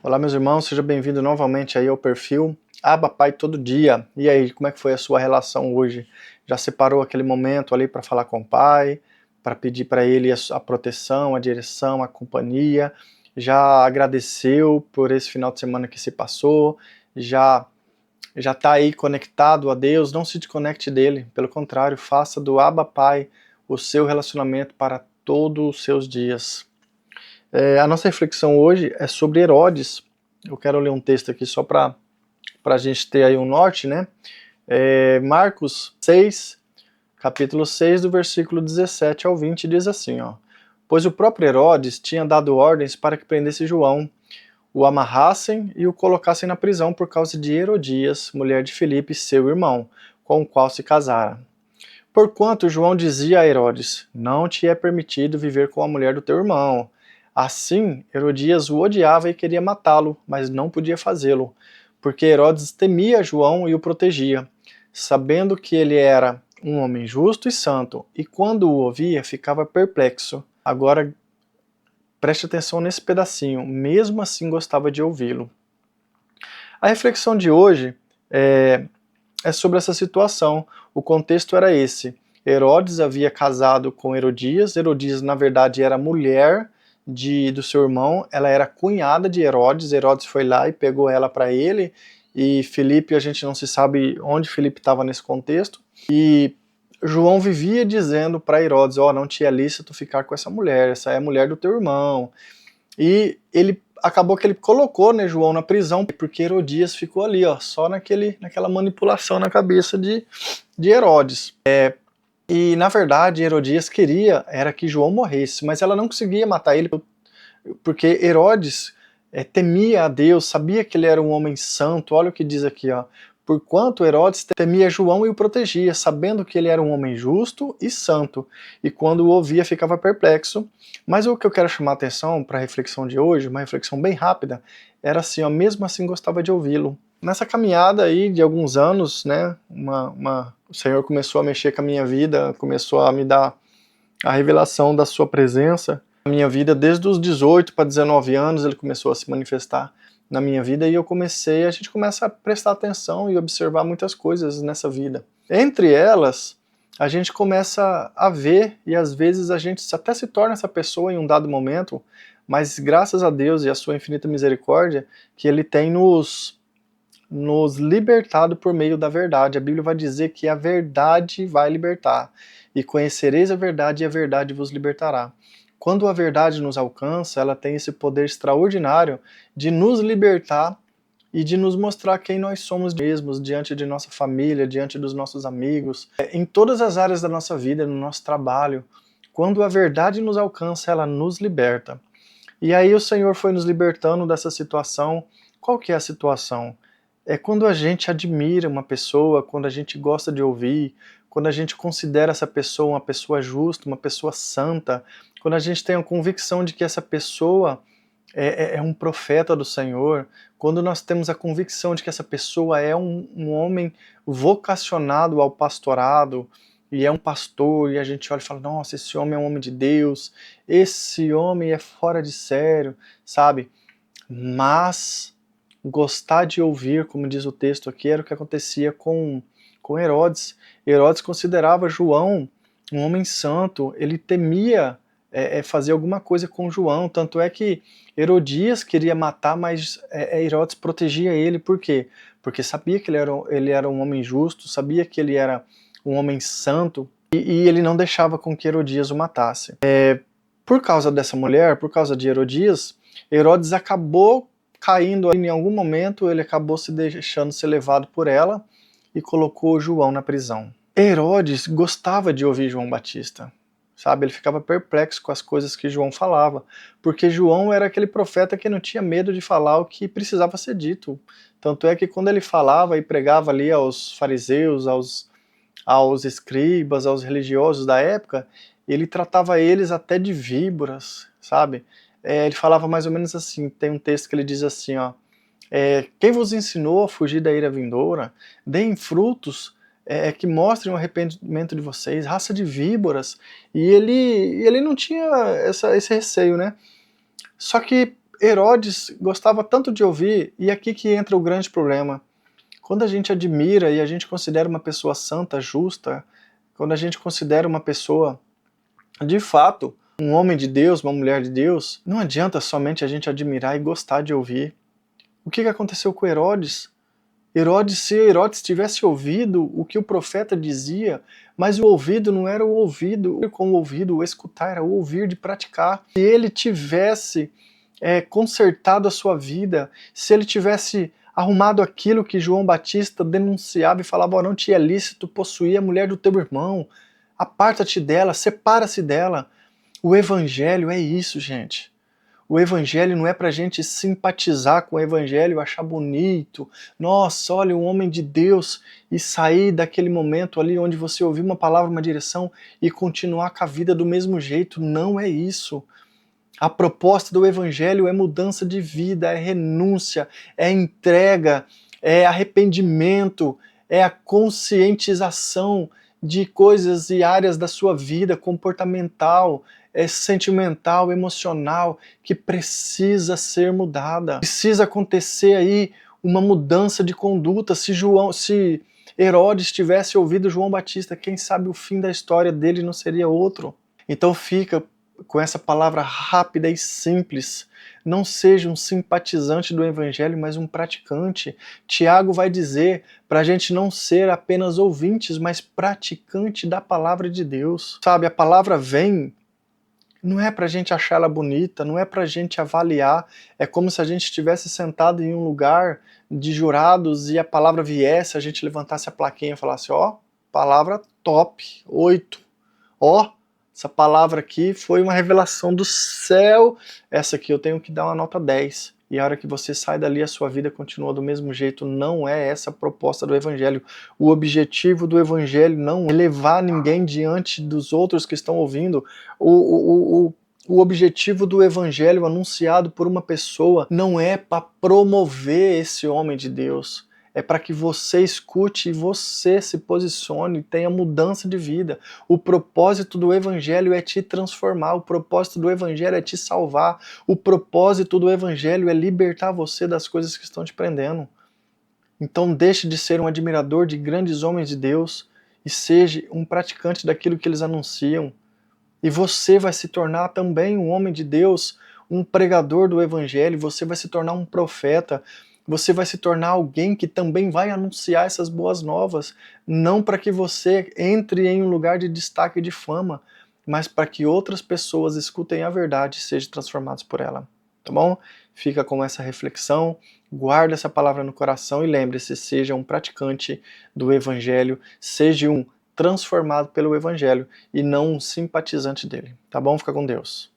Olá, meus irmãos, seja bem-vindo novamente aí ao perfil Abba Pai Todo Dia. E aí, como é que foi a sua relação hoje? Já separou aquele momento ali para falar com o Pai, para pedir para Ele a proteção, a direção, a companhia? Já agradeceu por esse final de semana que se passou? Já está aí conectado a Deus? Não se desconecte dele, pelo contrário, faça do Abba Pai o seu relacionamento para todos os seus dias. A nossa reflexão hoje é sobre Herodes. Eu quero ler um texto aqui só para a gente ter aí um norte, né? Marcos 6, capítulo 6, do versículo 17 ao 20, diz assim, ó: Pois o próprio Herodes tinha dado ordens para que prendesse João, o amarrassem e o colocassem na prisão por causa de Herodias, mulher de Filipe, seu irmão, com o qual se casara. Porquanto João dizia a Herodes: Não te é permitido viver com a mulher do teu irmão. Assim, Herodias o odiava e queria matá-lo, mas não podia fazê-lo, porque Herodes temia João e o protegia, sabendo que ele era um homem justo e santo, e quando o ouvia ficava perplexo. Agora, preste atenção nesse pedacinho, mesmo assim gostava de ouvi-lo. A reflexão de hoje é sobre essa situação. O contexto era esse: Herodes havia casado com Herodias. Herodias, na verdade, era mulher do seu irmão, ela era cunhada de Herodes. Herodes foi lá e pegou ela para ele, e Filipe, a gente não se sabe onde Filipe estava nesse contexto, e João vivia dizendo para Herodes: não te é lícito ficar com essa mulher, é a mulher do teu irmão. E ele acabou que ele colocou, né, João na prisão, porque Herodias ficou ali, só naquela manipulação na cabeça de Herodes. E na verdade Herodias queria era que João morresse, mas ela não conseguia matar ele, porque Herodes temia a Deus, sabia que ele era um homem santo. Olha o que diz aqui, porquanto Herodes temia João e o protegia, sabendo que ele era um homem justo e santo, e quando o ouvia ficava perplexo. Mas o que eu quero chamar a atenção para a reflexão de hoje, uma reflexão bem rápida, era assim, mesmo assim gostava de ouvi-lo. Nessa caminhada aí de alguns anos, né, o Senhor começou a mexer com a minha vida, começou a me dar a revelação da sua presença na minha vida. Desde os 18 para 19 anos ele começou a se manifestar na minha vida, e a gente começa a prestar atenção e observar muitas coisas nessa vida. Entre elas, a gente começa a ver, e às vezes a gente até se torna essa pessoa em um dado momento, mas graças a Deus e a sua infinita misericórdia, que Ele tem nos libertado por meio da verdade. A Bíblia vai dizer que a verdade vai libertar, e conhecereis a verdade, e a verdade vos libertará. Quando a verdade nos alcança, ela tem esse poder extraordinário de nos libertar e de nos mostrar quem nós somos mesmos diante de nossa família, diante dos nossos amigos, em todas as áreas da nossa vida, no nosso trabalho. Quando a verdade nos alcança, ela nos liberta. E aí o Senhor foi nos libertando dessa situação. Qual que é a situação? É quando a gente admira uma pessoa, quando a gente gosta de ouvir, quando a gente considera essa pessoa uma pessoa justa, uma pessoa santa, quando a gente tem a convicção de que essa pessoa é um profeta do Senhor, quando nós temos a convicção de que essa pessoa é um homem vocacionado ao pastorado, e é um pastor, e a gente olha e fala: nossa, esse homem é um homem de Deus, esse homem é fora de sério, sabe? Mas gostar de ouvir, como diz o texto aqui, era o que acontecia com Herodes. Herodes considerava João um homem santo, ele temia fazer alguma coisa com João, tanto é que Herodias queria matar, mas Herodes protegia ele. Por quê? Porque sabia que ele era um homem justo, sabia que ele era um homem santo, e ele não deixava com que Herodias o matasse. Por causa dessa mulher, por causa de Herodias, Herodes acabou caindo, em algum momento ele acabou se deixando ser levado por ela e colocou João na prisão. Herodes gostava de ouvir João Batista, sabe? Ele ficava perplexo com as coisas que João falava, porque João era aquele profeta que não tinha medo de falar o que precisava ser dito. Tanto é que quando ele falava e pregava ali aos fariseus, aos escribas, aos religiosos da época, ele tratava eles até de víboras, sabe? Ele falava mais ou menos assim, tem um texto que ele diz assim, quem vos ensinou a fugir da ira vindoura? Deem frutos que mostrem o arrependimento de vocês, raça de víboras. E ele não tinha esse receio, né? Só que Herodes gostava tanto de ouvir, e aqui que entra o grande problema. Quando a gente admira e a gente considera uma pessoa santa, justa, quando a gente considera uma pessoa, de fato, um homem de Deus, uma mulher de Deus, não adianta somente a gente admirar e gostar de ouvir. O que aconteceu com Herodes? Se Herodes tivesse ouvido o que o profeta dizia, mas o ouvido não era o ouvido com o ouvido, o escutar, era o ouvir de praticar. Se ele tivesse consertado a sua vida, se ele tivesse arrumado aquilo que João Batista denunciava e falava: oh, não te é lícito possuir a mulher do teu irmão, aparta-te dela, separa-se dela. O evangelho é isso, gente. O evangelho não é pra gente simpatizar com o evangelho, achar bonito, nossa, olha, um homem de Deus, e sair daquele momento ali onde você ouviu uma palavra, uma direção, e continuar com a vida do mesmo jeito. Não é isso. A proposta do evangelho é mudança de vida, é renúncia, é entrega, é arrependimento, é a conscientização de coisas e áreas da sua vida, comportamental, sentimental, emocional, que precisa ser mudada. Precisa acontecer aí uma mudança de conduta. Se Herodes tivesse ouvido João Batista, quem sabe o fim da história dele não seria outro. Então fica com essa palavra rápida e simples. Não seja um simpatizante do evangelho, mas um praticante. Tiago vai dizer para a gente não ser apenas ouvintes, mas praticante da palavra de Deus. Sabe, a palavra vem, não é para a gente achar ela bonita, não é para a gente avaliar, é como se a gente estivesse sentado em um lugar de jurados e a palavra viesse, a gente levantasse a plaquinha e falasse: ó, palavra top, 8, ó, essa palavra aqui foi uma revelação do céu, essa aqui eu tenho que dar uma nota 10. E a hora que você sai dali, a sua vida continua do mesmo jeito. Não é essa a proposta do evangelho. O objetivo do evangelho não é levar ninguém diante dos outros que estão ouvindo. O objetivo do evangelho anunciado por uma pessoa não é para promover esse homem de Deus. É para que você escute e você se posicione e tenha mudança de vida. O propósito do evangelho é te transformar, o propósito do evangelho é te salvar, o propósito do evangelho é libertar você das coisas que estão te prendendo. Então deixe de ser um admirador de grandes homens de Deus e seja um praticante daquilo que eles anunciam. E você vai se tornar também um homem de Deus, um pregador do evangelho, você vai se tornar um profeta, você vai se tornar alguém que também vai anunciar essas boas novas, não para que você entre em um lugar de destaque e de fama, mas para que outras pessoas escutem a verdade e sejam transformadas por ela. Tá bom? Fica com essa reflexão, guarda essa palavra no coração e lembre-se, seja um praticante do evangelho, seja um transformado pelo evangelho e não um simpatizante dele. Tá bom? Fica com Deus.